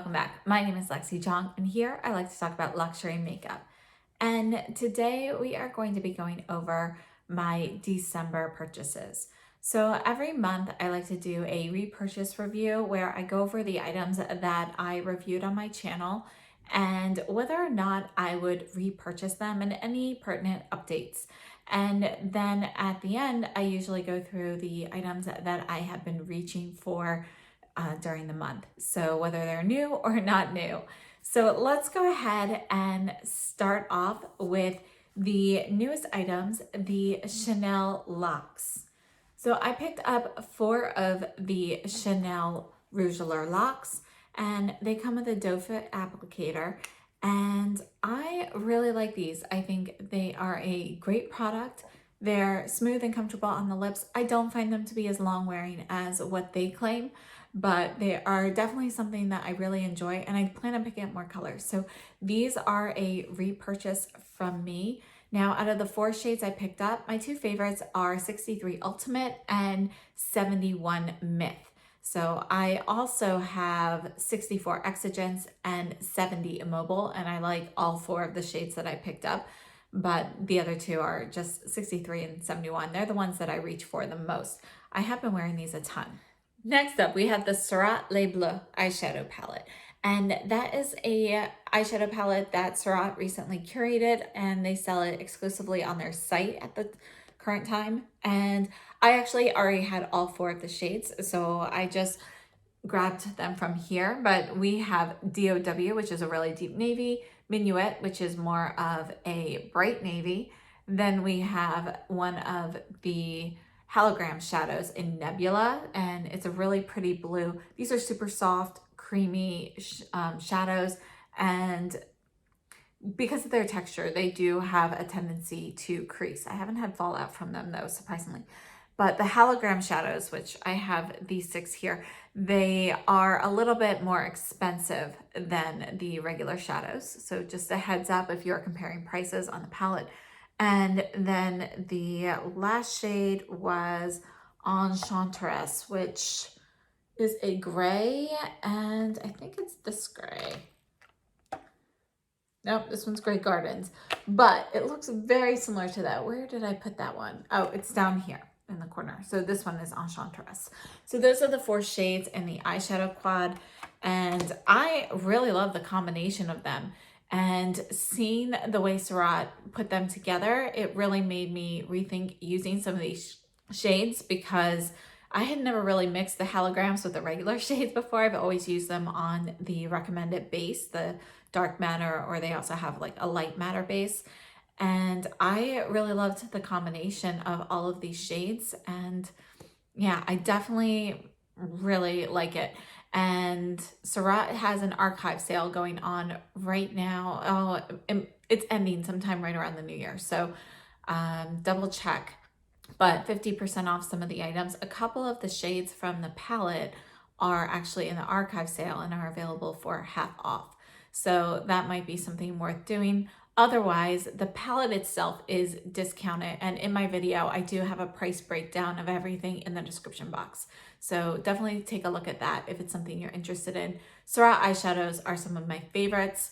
welcome back. My name is Lexi Jong, and here I like to talk about luxury makeup. And today we are going to be going over my December purchases. So every month I like to do a repurchase review where I go over the items that I reviewed on my channel and whether or not I would repurchase them and any pertinent updates. And then at the end, I usually go through the items that I have been reaching for during the month. So whether they're new or not new. So let's go ahead and start off with the newest items, the Chanel locks. So I picked up 4 of the Chanel Rouge Allure locks, and they come with a doe foot applicator. And I really like these. I think they are a great product. They're smooth and comfortable on the lips. I don't find them to be as long wearing as what they claim, but they are definitely something that I really enjoy, and I plan on picking up more colors. So these are a repurchase from me. Now, out of the 4 shades I picked up, my 2 favorites are 63 Ultimate and 71 Myth. So I also have 64 Exigence and 70 Immobile, and I like all 4 of the shades that I picked up, but the other 2 are just 63 and 71. They're the ones that I reach for the most. I have been wearing these a ton. Next up, we have the Surratt Les Bleus eyeshadow palette. And that is a eyeshadow palette that Surratt recently curated, and they sell it exclusively on their site at the current time. And I actually already had all 4 of the shades, so I just grabbed them from here. But we have DOW, which is a really deep navy, Minuet, which is more of a bright navy. Then we have one of the hologram shadows in Nebula, and it's a really pretty blue. These are super soft, creamy shadows, and because of their texture, they do have a tendency to crease. I haven't had fallout from them though, surprisingly. But the hologram shadows, which I have these 6 here, they are a little bit more expensive than the regular shadows. So just a heads up if you're comparing prices on the palette. And then the last shade was Enchantress, which is a gray, and I think it's this gray. Nope, this one's Grey Gardens, but it looks very similar to that. Where did I put that one? Oh, it's down here in the corner. So this one is Enchantress. So those are the 4 shades in the eyeshadow quad, and I really love the combination of them. And seeing the way Surratt put them together, it really made me rethink using some of these shades, because I had never really mixed the holograms with the regular shades before. I've always used them on the recommended base, the dark matter, or they also have like a light matter base. And I really loved the combination of all of these shades. And yeah, I definitely really like it. And Surratt has an archive sale going on right now. Oh, it's ending sometime right around the new year. So double check, but 50% off some of the items. A couple of the shades from the palette are actually in the archive sale and are available for half off. So that might be something worth doing. Otherwise, the palette itself is discounted, and in my video, I do have a price breakdown of everything in the description box. So definitely take a look at that if it's something you're interested in. Surratt eyeshadows are some of my favorites.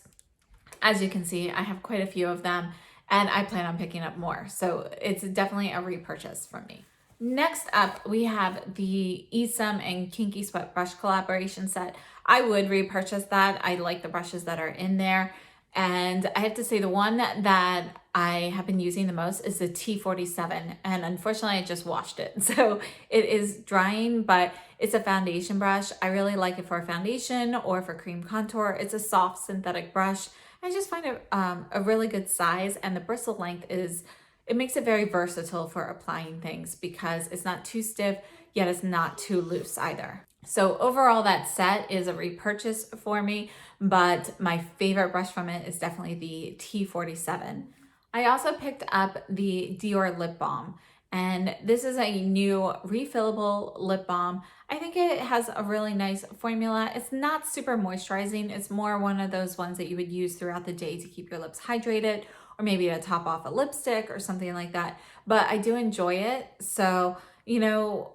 As you can see, I have quite a few of them, and I plan on picking up more. So it's definitely a repurchase from me. Next up, we have the Esom and Kinky Sweat brush collaboration set. I would repurchase that. I like the brushes that are in there. And I have to say the one that I have been using the most is the T47. And unfortunately, I just washed it. So it is drying, but it's a foundation brush. I really like it for a foundation or for cream contour. It's a soft synthetic brush. I just find it a really good size, and the bristle length it makes it very versatile for applying things because it's not too stiff, yet it's not too loose either. So overall, that set is a repurchase for me, but my favorite brush from it is definitely the T47. I also picked up the Dior lip balm, and this is a new refillable lip balm. I think it has a really nice formula. It's not super moisturizing. It's more one of those ones that you would use throughout the day to keep your lips hydrated, or maybe to top off a lipstick or something like that. But I do enjoy it. So, you know,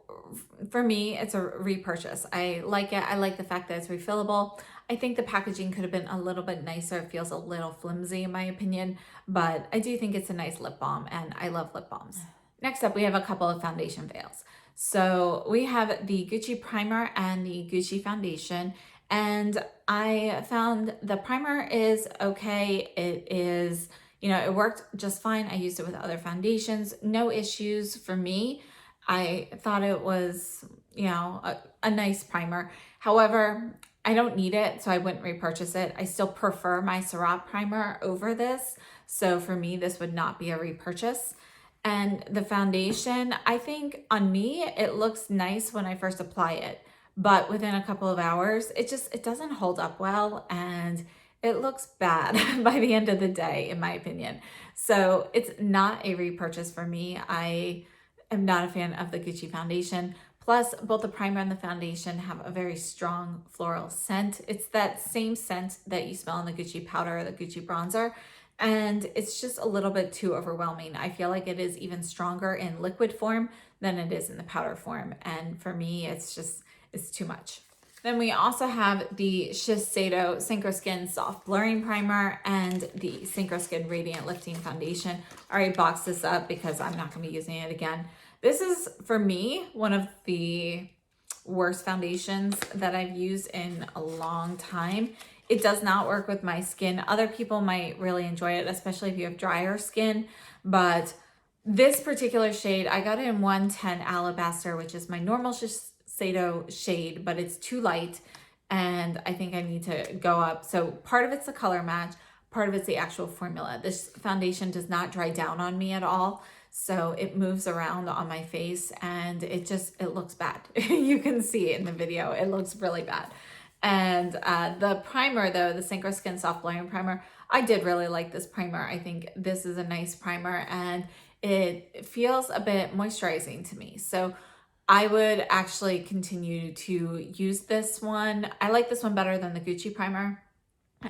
for me, it's a repurchase. I like it. I like the fact that it's refillable. I think the packaging could have been a little bit nicer. It feels a little flimsy in my opinion, but I do think it's a nice lip balm and I love lip balms. Next up, we have a couple of foundation fails. So we have the Gucci primer and the Gucci foundation. And I found the primer is okay. It is, it worked just fine. I used it with other foundations, no issues for me. I thought it was, a nice primer. However, I don't need it, so I wouldn't repurchase it. I still prefer my Ciroc primer over this. So for me, this would not be a repurchase. And the foundation, I think on me, it looks nice when I first apply it, but within a couple of hours, it doesn't hold up well and it looks bad by the end of the day, in my opinion. So it's not a repurchase for me. I am not a fan of the Gucci foundation. Plus, both the primer and the foundation have a very strong floral scent. It's that same scent that you smell in the Gucci powder or the Gucci bronzer. And it's just a little bit too overwhelming. I feel like it is even stronger in liquid form than it is in the powder form. And for me, it's too much. Then we also have the Shiseido Synchro-Skin Soft Blurring Primer and the Synchro-Skin Radiant Lifting Foundation. I already boxed this up because I'm not going to be using it again. This is, for me, one of the worst foundations that I've used in a long time. It does not work with my skin. Other people might really enjoy it, especially if you have drier skin. But this particular shade, I got it in 110 Alabaster, which is my normal Shiseido shade, but it's too light. And I think I need to go up. So part of it's the color match, part of it's the actual formula. This foundation does not dry down on me at all. So it moves around on my face and it looks bad. You can see it in the video. It looks really bad. And the primer though, the Synchro-Skin Soft Blurring Primer, I did really like this primer. I think this is a nice primer and it feels a bit moisturizing to me. So I would actually continue to use this one. I like this one better than the Gucci primer.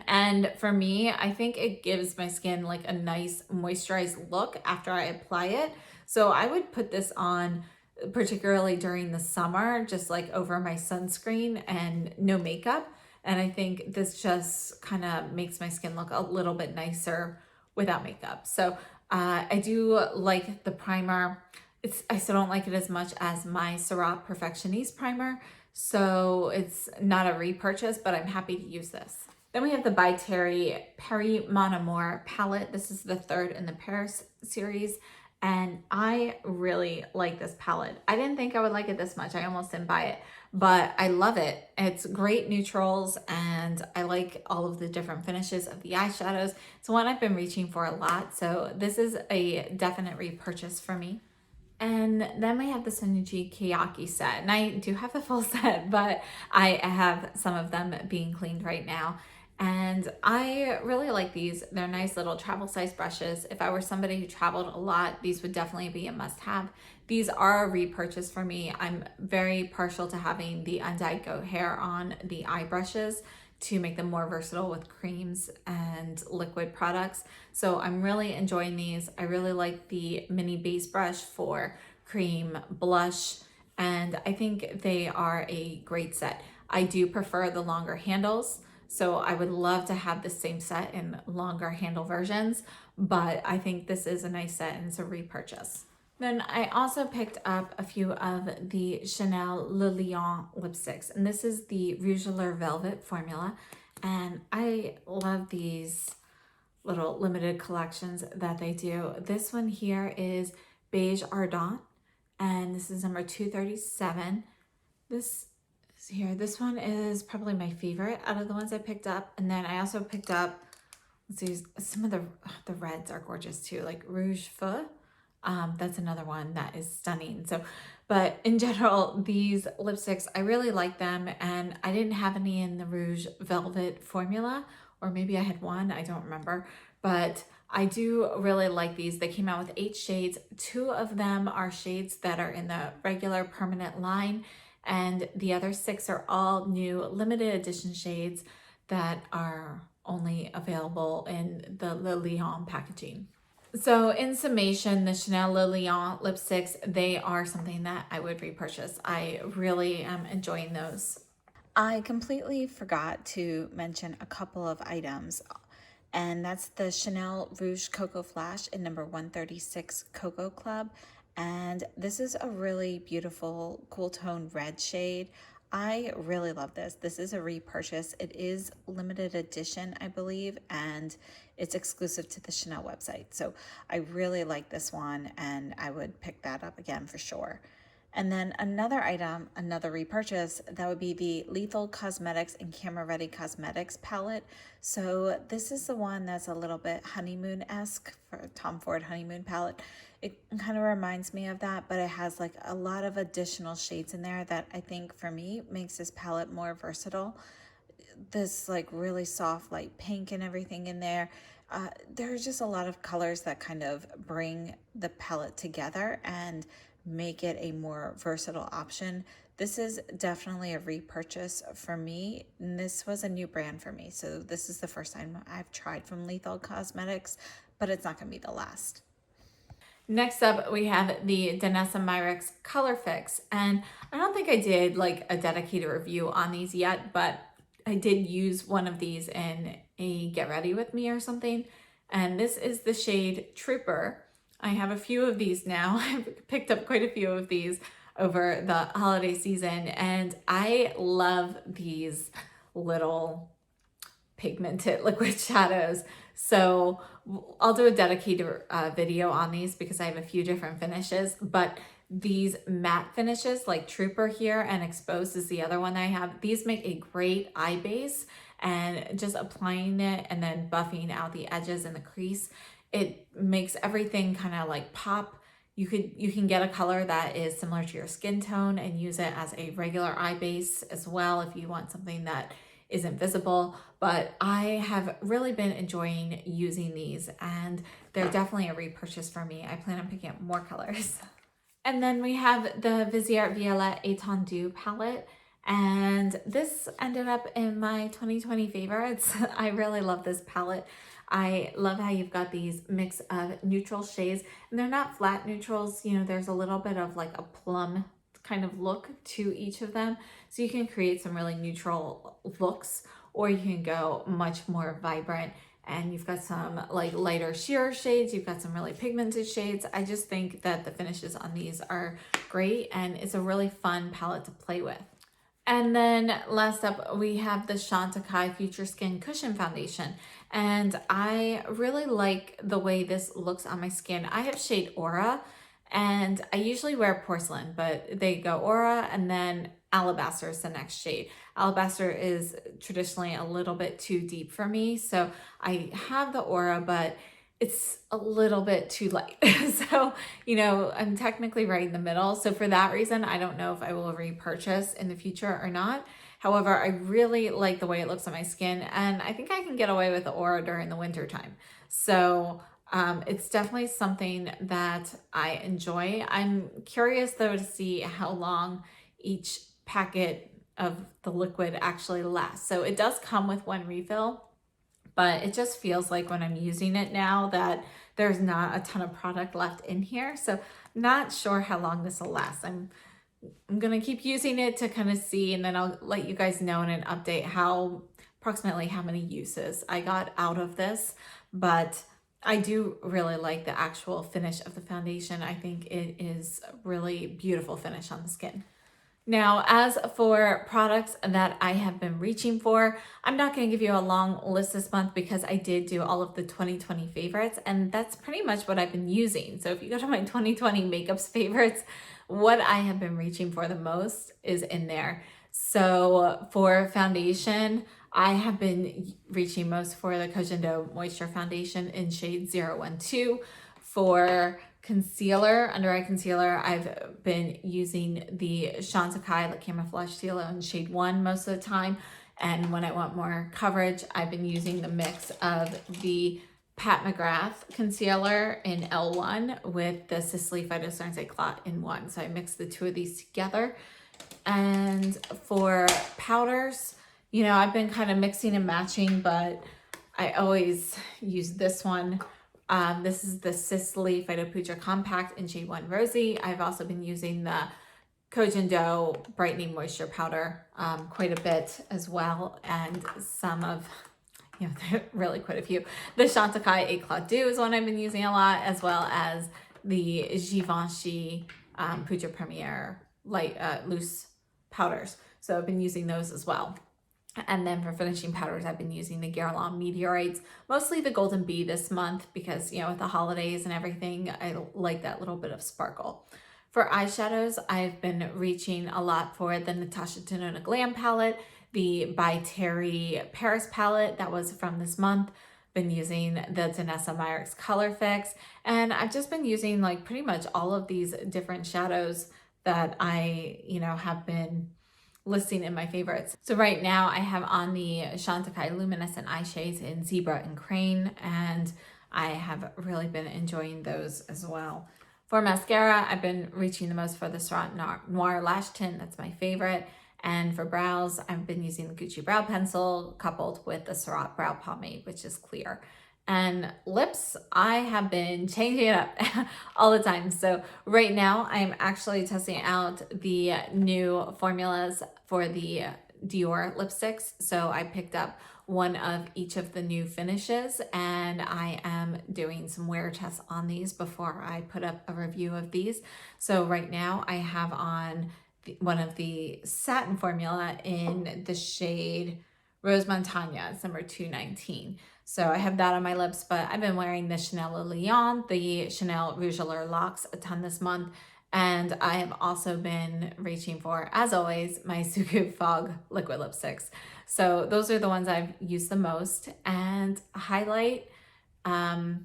And for me, I think it gives my skin like a nice moisturized look after I apply it. So I would put this on particularly during the summer, just like over my sunscreen and no makeup. And I think this just kind of makes my skin look a little bit nicer without makeup. So I do like the primer. I still don't like it as much as my Ciroc Perfectioniste primer. So it's not a repurchase, but I'm happy to use this. Then we have the By Terry Paris Mon Amour palette. This is the third in the Paris series. And I really like this palette. I didn't think I would like it this much. I almost didn't buy it, but I love it. It's great neutrals and I like all of the different finishes of the eyeshadows. It's one I've been reaching for a lot. So this is a definite repurchase for me. And then we have the Sonuji Kiyaki set. And I do have the full set, but I have some of them being cleaned right now. And I really like these. They're nice little travel size brushes. If I were somebody who traveled a lot, these would definitely be a must have. These are a repurchase for me. I'm very partial to having the undyed goat hair on the eye brushes to make them more versatile with creams and liquid products. So I'm really enjoying these. I really like the mini base brush for cream blush, and I think they are a great set. I do prefer the longer handles. So I would love to have the same set in longer handle versions, but I think this is a nice set and it's a repurchase. Then I also picked up a few of the Chanel Le Lion lipsticks, and this is the Rouge Allure Velvet formula. And I love these little limited collections that they do. This one here is Beige Ardent, and this is number 237. This one is probably my favorite out of the ones I picked up. And then I also picked up, let's see, some of the reds are gorgeous too, like Rouge Feu. That's another one that is stunning. So, but in general, these lipsticks, I really like them. And I didn't have any in the Rouge Velvet formula, or maybe I had one, I don't remember. But I do really like these. They came out with 8 shades. 2 of them are shades that are in the regular permanent line, and the other 6 are all new limited edition shades that are only available in the Le Lion packaging. So in summation, the Chanel Le Lion lipsticks, they are something that I would repurchase. I really am enjoying those. I completely forgot to mention a couple of items, and that's the Chanel Rouge Cocoa Flash in number 136 Cocoa Club. And this is a really beautiful cool tone red shade. I really love this. This is a repurchase. It is limited edition, I believe, and it's exclusive to the Chanel website. So I really like this one, and I would pick that up again for sure. And then another item, another repurchase, that would be the Lethal Cosmetics and Camera Ready Cosmetics palette. So this is the one that's a little bit honeymoon-esque, for Tom Ford honeymoon palette. It kind of reminds me of that, but it has like a lot of additional shades in there that I think for me makes this palette more versatile. This like really soft light pink and everything in there. There's just a lot of colors that kind of bring the palette together and make it a more versatile option. This is definitely a repurchase for me. And this was a new brand for me. So this is the first time I've tried from Lethal Cosmetics, but it's not gonna be the last. Next up, we have the Danessa Myricks Color Fix. And I don't think I did like a dedicated review on these yet, but I did use one of these in a Get Ready With Me or something. And this is the shade Trooper. I have a few of these now. I've picked up quite a few of these over the holiday season, and I love these little pigmented liquid shadows. So I'll do a dedicated video on these because I have a few different finishes, but these matte finishes like Trooper here and Exposed is the other one I have. These make a great eye base, and just applying it and then buffing out the edges and the crease, it makes everything kind of like pop. You can get a color that is similar to your skin tone and use it as a regular eye base as well if you want something that isn't visible. But I have really been enjoying using these, and they're definitely a repurchase for me. I plan on picking up more colors. And then we have the Viseart Violette Étendue palette. And this ended up in my 2020 favorites. I really love this palette. I love how you've got these mix of neutral shades, and they're not flat neutrals. You know, there's a little bit of like a plum kind of look to each of them. So you can create some really neutral looks, or you can go much more vibrant. And you've got some like lighter sheer shades. You've got some really pigmented shades. I just think that the finishes on these are great, and it's a really fun palette to play with. And then last up, we have the Chantecaille Future Skin Cushion Foundation. And I really like the way this looks on my skin. I have shade Aura, and I usually wear Porcelain, but they go Aura and then Alabaster is the next shade. Alabaster is traditionally a little bit too deep for me, so I have the Aura, but it's a little bit too light. So, you know, I'm technically right in the middle. So for that reason, I don't know if I will repurchase in the future or not. However, I really like the way it looks on my skin, and I think I can get away with the Aura during the winter time. So it's definitely something that I enjoy. I'm curious though to see how long each packet of the liquid actually lasts. So it does come with one refill, but it just feels like when I'm using it now that there's not a ton of product left in here. So not sure how long this will last. I'm gonna keep using it to kind of see, and then I'll let you guys know in an update approximately how many uses I got out of this. But I do really like the actual finish of the foundation. I think it is a really beautiful finish on the skin. Now, as for products that I have been reaching for, I'm not going to give you a long list this month because I did do all of the 2020 favorites, and that's pretty much what I've been using. So if you go to my 2020 makeups favorites, what I have been reaching for the most is in there. So for foundation, I have been reaching most for the Kojando Moisture Foundation in shade 012. For concealer, under eye concealer, I've been using the Chantecaille La Camouflage Stilo in shade 1 most of the time. And when I want more coverage, I've been using the mix of the Pat McGrath concealer in L1 with the Sisley Phytosterins Eclat in 1. So I mix the two of these together. And for powders, you know, I've been kind of mixing and matching, but I always use this one. This is the Sisley Phytoputra Compact in shade 1 Rosy. I've also been using the Kojin Dough Brightening Moisture Powder quite a bit as well. And some of, really quite a few. The Chantecaille Eclat Dew is one I've been using a lot, as well as the Givenchy Poudre Premiere light loose powders. So I've been using those as well. And then for finishing powders, I've been using the Guerlain Meteorites, mostly the Golden Bee this month because, with the holidays and everything, I like that little bit of sparkle. For eyeshadows, I've been reaching a lot for the Natasha Denona Glam palette, the By Terry Paris palette that was from this month. Been using the Danessa Myricks Color Fix, and I've just been using like pretty much all of these different shadows that I, have been listing in my favorites. So right now I have on the Chantecaille Luminescent Eye Shades in Zebra and Crane, and I have really been enjoying those as well. For mascara, I've been reaching the most for the Surratt Noir Lash Tint. That's my favorite. And for brows, I've been using the Gucci Brow Pencil coupled with the Surratt Brow Pomade, which is clear. And lips, I have been changing it up all the time. So right now I'm actually testing out the new formulas for the Dior lipsticks. So I picked up one of each of the new finishes, and I am doing some wear tests on these before I put up a review of these. So right now I have on one of the satin formula in the shade Rose Montagna. It's number 219. So I have that on my lips, but I've been wearing the Chanel Le Lion, the Chanel Rouge Allure Locks a ton this month. And I have also been reaching for, as always, my Sugu Fog liquid lipsticks. So those are the ones I've used the most. And highlight, I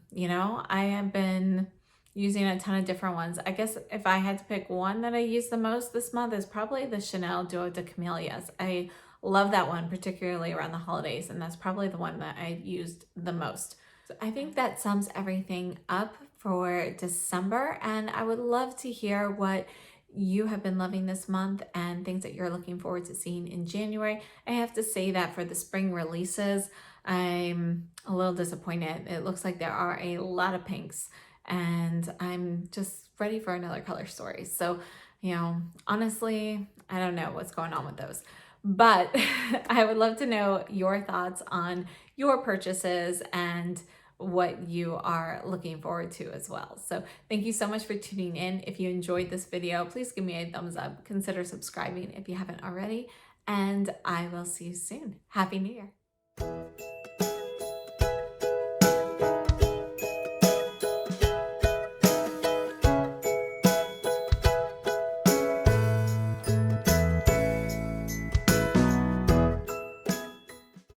have been using a ton of different ones. I guess if I had to pick one that I use the most this month is probably the Chanel Duo de Camellias. I love that one, particularly around the holidays, and that's probably the one that I used the most. So I think that sums everything up for December, and I would love to hear what you have been loving this month and things that you're looking forward to seeing in January. I have to say that for the spring releases, I'm a little disappointed. It looks like there are a lot of pinks, and I'm just ready for another color story. So, honestly, I don't know what's going on with those. But I would love to know your thoughts on your purchases and what you are looking forward to as well. So thank you so much for tuning in. If you enjoyed this video, please give me a thumbs up. Consider subscribing if you haven't already. And I will see you soon. Happy New Year.